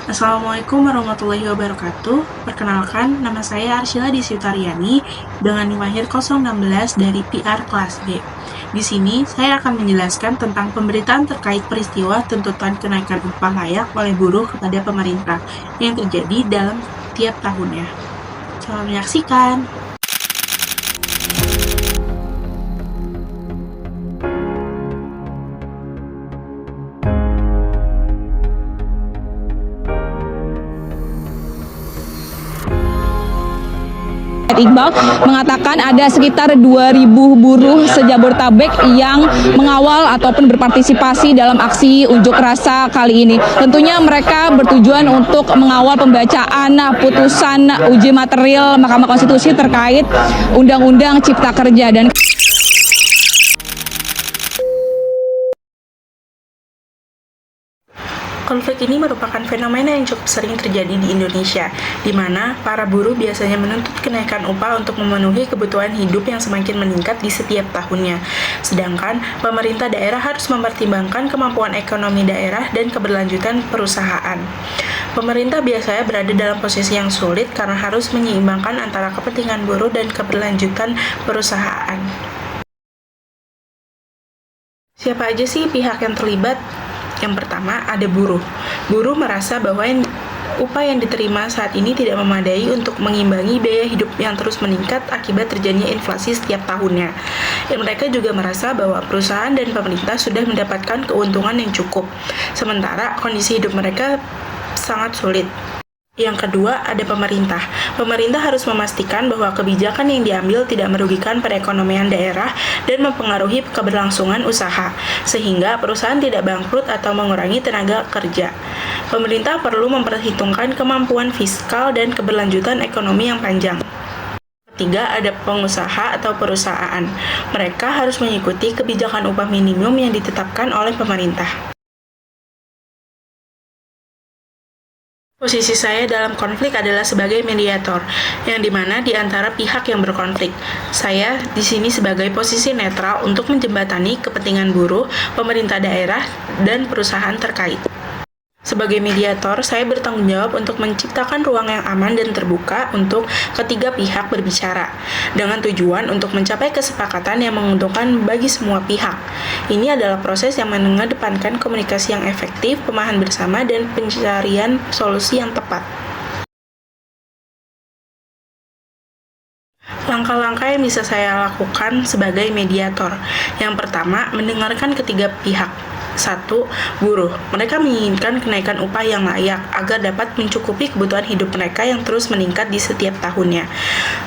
Assalamualaikum warahmatullahi wabarakatuh. Perkenalkan, nama saya Arsyila Disyutariani dengan NIM akhir 016 dari PR kelas B. Di sini, saya akan menjelaskan tentang pemberitaan terkait peristiwa tuntutan kenaikan upah layak oleh buruh kepada pemerintah yang terjadi dalam tiap tahunnya. Selamat menyaksikan. Iqbal mengatakan ada sekitar 2.000 buruh se-Jabodetabek yang mengawal ataupun berpartisipasi dalam aksi unjuk rasa kali ini. Tentunya mereka bertujuan untuk mengawal pembacaan putusan uji material Mahkamah Konstitusi terkait Undang-Undang Cipta Kerja. Dan Konflik ini merupakan fenomena yang cukup sering terjadi di Indonesia, di mana para buruh biasanya menuntut kenaikan upah untuk memenuhi kebutuhan hidup yang semakin meningkat di setiap tahunnya. Sedangkan pemerintah daerah harus mempertimbangkan kemampuan ekonomi daerah dan keberlanjutan perusahaan. Pemerintah biasanya berada dalam posisi yang sulit karena harus menyeimbangkan antara kepentingan buruh dan keberlanjutan perusahaan. Siapa aja sih pihak yang terlibat? Yang pertama, ada buruh. Buruh merasa bahwa upah yang diterima saat ini tidak memadai untuk mengimbangi biaya hidup yang terus meningkat akibat terjadinya inflasi setiap tahunnya. Mereka juga merasa bahwa perusahaan dan pemerintah sudah mendapatkan keuntungan yang cukup, sementara kondisi hidup mereka sangat sulit. Yang kedua, ada pemerintah. Pemerintah harus memastikan bahwa kebijakan yang diambil tidak merugikan perekonomian daerah dan mempengaruhi keberlangsungan usaha, sehingga perusahaan tidak bangkrut atau mengurangi tenaga kerja. Pemerintah perlu memperhitungkan kemampuan fiskal dan keberlanjutan ekonomi yang panjang. Ketiga, ada pengusaha atau perusahaan. Mereka harus mengikuti kebijakan upah minimum yang ditetapkan oleh pemerintah. Posisi saya dalam konflik adalah sebagai mediator, yang dimana di antara pihak yang berkonflik. Saya di sini sebagai posisi netral untuk menjembatani kepentingan buruh, pemerintah daerah, dan perusahaan terkait. Sebagai mediator, saya bertanggung jawab untuk menciptakan ruang yang aman dan terbuka untuk ketiga pihak berbicara, dengan tujuan untuk mencapai kesepakatan yang menguntungkan bagi semua pihak. Ini adalah proses yang mengedepankan komunikasi yang efektif, pemahaman bersama, dan pencarian solusi yang tepat. Langkah-langkah yang bisa saya lakukan sebagai mediator. Yang pertama, mendengarkan ketiga pihak. 1. Buruh. Mereka menginginkan kenaikan upah yang layak agar dapat mencukupi kebutuhan hidup mereka yang terus meningkat di setiap tahunnya.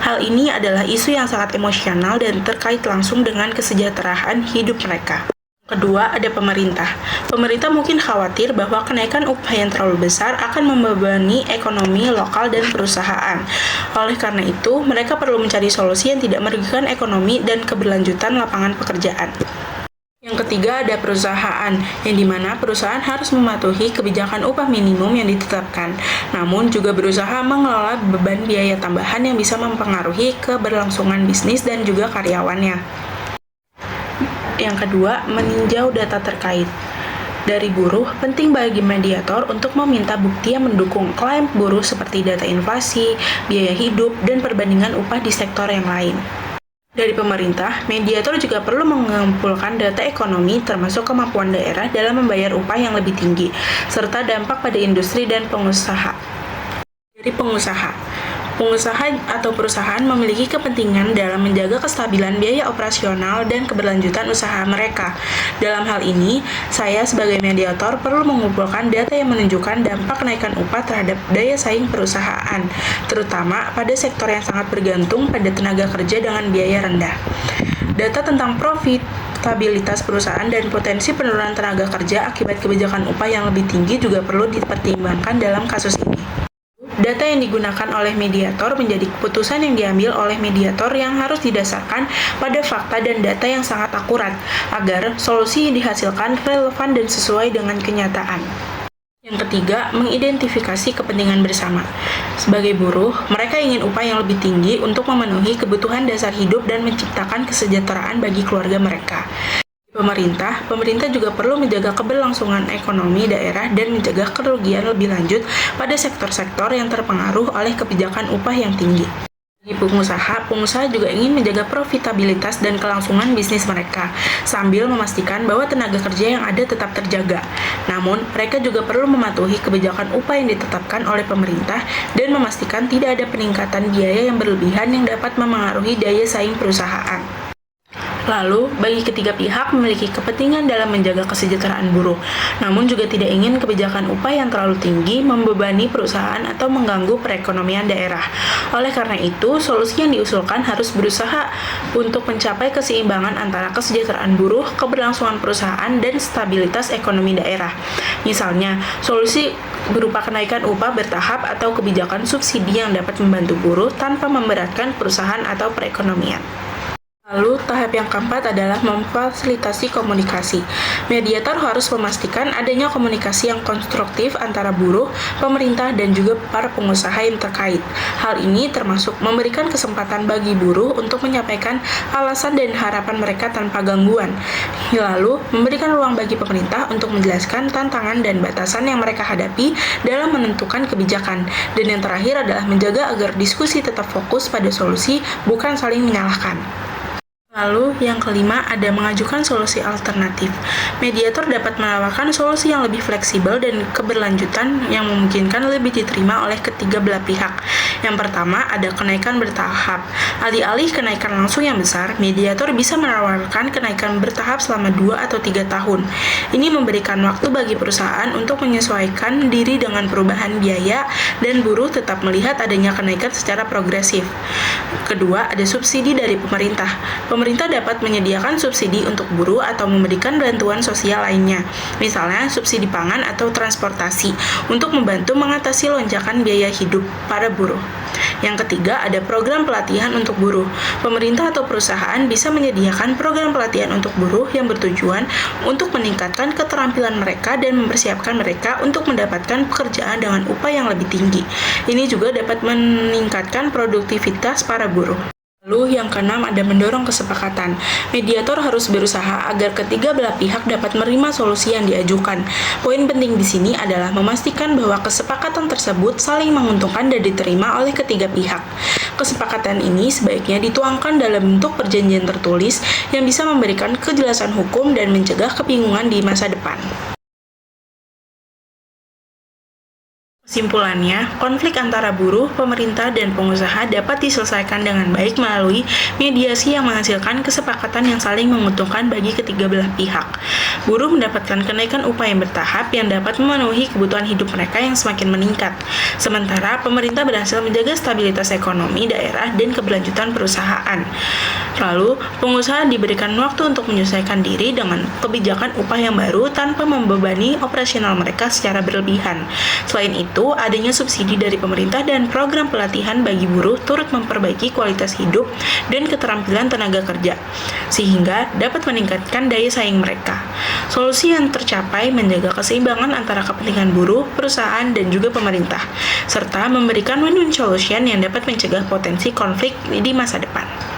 Hal ini adalah isu yang sangat emosional dan terkait langsung dengan kesejahteraan hidup mereka. Kedua, ada pemerintah. Pemerintah mungkin khawatir bahwa kenaikan upah yang terlalu besar akan membebani ekonomi lokal dan perusahaan. Oleh karena itu, mereka perlu mencari solusi yang tidak merugikan ekonomi dan keberlanjutan lapangan pekerjaan. Yang ketiga, ada perusahaan, yang dimana perusahaan harus mematuhi kebijakan upah minimum yang ditetapkan, namun juga berusaha mengelola beban biaya tambahan yang bisa mempengaruhi keberlangsungan bisnis dan juga karyawannya. Yang kedua, meninjau data terkait. Dari buruh, penting bagi mediator untuk meminta bukti yang mendukung klaim buruh seperti data inflasi, biaya hidup, dan perbandingan upah di sektor yang lain. Dari pemerintah, mediator juga perlu mengumpulkan data ekonomi termasuk kemampuan daerah dalam membayar upah yang lebih tinggi, serta dampak pada industri dan pengusaha. Dari pengusaha atau perusahaan memiliki kepentingan dalam menjaga kestabilan biaya operasional dan keberlanjutan usaha mereka. Dalam hal ini, saya sebagai mediator perlu mengumpulkan data yang menunjukkan dampak kenaikan upah terhadap daya saing perusahaan, terutama pada sektor yang sangat bergantung pada tenaga kerja dengan biaya rendah. Data tentang profitabilitas perusahaan dan potensi penurunan tenaga kerja akibat kebijakan upah yang lebih tinggi juga perlu dipertimbangkan dalam kasus ini. Data yang digunakan oleh mediator menjadi keputusan yang diambil oleh mediator yang harus didasarkan pada fakta dan data yang sangat akurat, agar solusi yang dihasilkan relevan dan sesuai dengan kenyataan. Yang ketiga, mengidentifikasi kepentingan bersama. Sebagai buruh, mereka ingin upah yang lebih tinggi untuk memenuhi kebutuhan dasar hidup dan menciptakan kesejahteraan bagi keluarga mereka. Pemerintah juga perlu menjaga keberlangsungan ekonomi daerah dan mencegah kerugian lebih lanjut pada sektor-sektor yang terpengaruh oleh kebijakan upah yang tinggi. Bagi pengusaha juga ingin menjaga profitabilitas dan kelangsungan bisnis mereka, sambil memastikan bahwa tenaga kerja yang ada tetap terjaga. Namun, mereka juga perlu mematuhi kebijakan upah yang ditetapkan oleh pemerintah dan memastikan tidak ada peningkatan biaya yang berlebihan yang dapat memengaruhi daya saing perusahaan. Lalu, bagi ketiga pihak memiliki kepentingan dalam menjaga kesejahteraan buruh, namun juga tidak ingin kebijakan upah yang terlalu tinggi membebani perusahaan atau mengganggu perekonomian daerah. Oleh karena itu, solusi yang diusulkan harus berusaha untuk mencapai keseimbangan antara kesejahteraan buruh, keberlangsungan perusahaan, dan stabilitas ekonomi daerah. Misalnya, solusi berupa kenaikan upah bertahap atau kebijakan subsidi yang dapat membantu buruh tanpa memberatkan perusahaan atau perekonomian. Lalu, tahap yang keempat adalah memfasilitasi komunikasi. Mediator harus memastikan adanya komunikasi yang konstruktif antara buruh, pemerintah, dan juga para pengusaha yang terkait. Hal ini termasuk memberikan kesempatan bagi buruh untuk menyampaikan alasan dan harapan mereka tanpa gangguan. Lalu, memberikan ruang bagi pemerintah untuk menjelaskan tantangan dan batasan yang mereka hadapi dalam menentukan kebijakan. Dan yang terakhir adalah menjaga agar diskusi tetap fokus pada solusi, bukan saling menyalahkan. Lalu, yang kelima ada mengajukan solusi alternatif. Mediator dapat menawarkan solusi yang lebih fleksibel dan keberlanjutan yang memungkinkan lebih diterima oleh ketiga belah pihak. Yang pertama, ada kenaikan bertahap. Alih-alih kenaikan langsung yang besar, mediator bisa menawarkan kenaikan bertahap selama 2 atau 3 tahun. Ini memberikan waktu bagi perusahaan untuk menyesuaikan diri dengan perubahan biaya dan buruh tetap melihat adanya kenaikan secara progresif. Kedua, ada subsidi dari pemerintah. Pemerintah dapat menyediakan subsidi untuk buruh atau memberikan bantuan sosial lainnya, misalnya subsidi pangan atau transportasi, untuk membantu mengatasi lonjakan biaya hidup para buruh. Yang ketiga, ada program pelatihan untuk buruh. Pemerintah atau perusahaan bisa menyediakan program pelatihan untuk buruh yang bertujuan untuk meningkatkan keterampilan mereka dan mempersiapkan mereka untuk mendapatkan pekerjaan dengan upah yang lebih tinggi. Ini juga dapat meningkatkan produktivitas para buruh. Lalu yang keenam ada mendorong kesepakatan. Mediator harus berusaha agar ketiga belah pihak dapat menerima solusi yang diajukan. Poin penting di sini adalah memastikan bahwa kesepakatan tersebut saling menguntungkan dan diterima oleh ketiga pihak. Kesepakatan ini sebaiknya dituangkan dalam bentuk perjanjian tertulis yang bisa memberikan kejelasan hukum dan mencegah kebingungan di masa depan. Kesimpulannya, konflik antara buruh, pemerintah, dan pengusaha dapat diselesaikan dengan baik melalui mediasi yang menghasilkan kesepakatan yang saling menguntungkan bagi ketiga belah pihak. Buruh mendapatkan kenaikan upah yang bertahap yang dapat memenuhi kebutuhan hidup mereka yang semakin meningkat. Sementara, pemerintah berhasil menjaga stabilitas ekonomi daerah dan keberlanjutan perusahaan. Lalu, pengusaha diberikan waktu untuk menyesuaikan diri dengan kebijakan upah yang baru tanpa membebani operasional mereka secara berlebihan. Selain itu, adanya subsidi dari pemerintah dan program pelatihan bagi buruh turut memperbaiki kualitas hidup dan keterampilan tenaga kerja, sehingga dapat meningkatkan daya saing mereka. Solusi yang tercapai menjaga keseimbangan antara kepentingan buruh, perusahaan, dan juga pemerintah, serta memberikan win-win solution yang dapat mencegah potensi konflik di masa depan.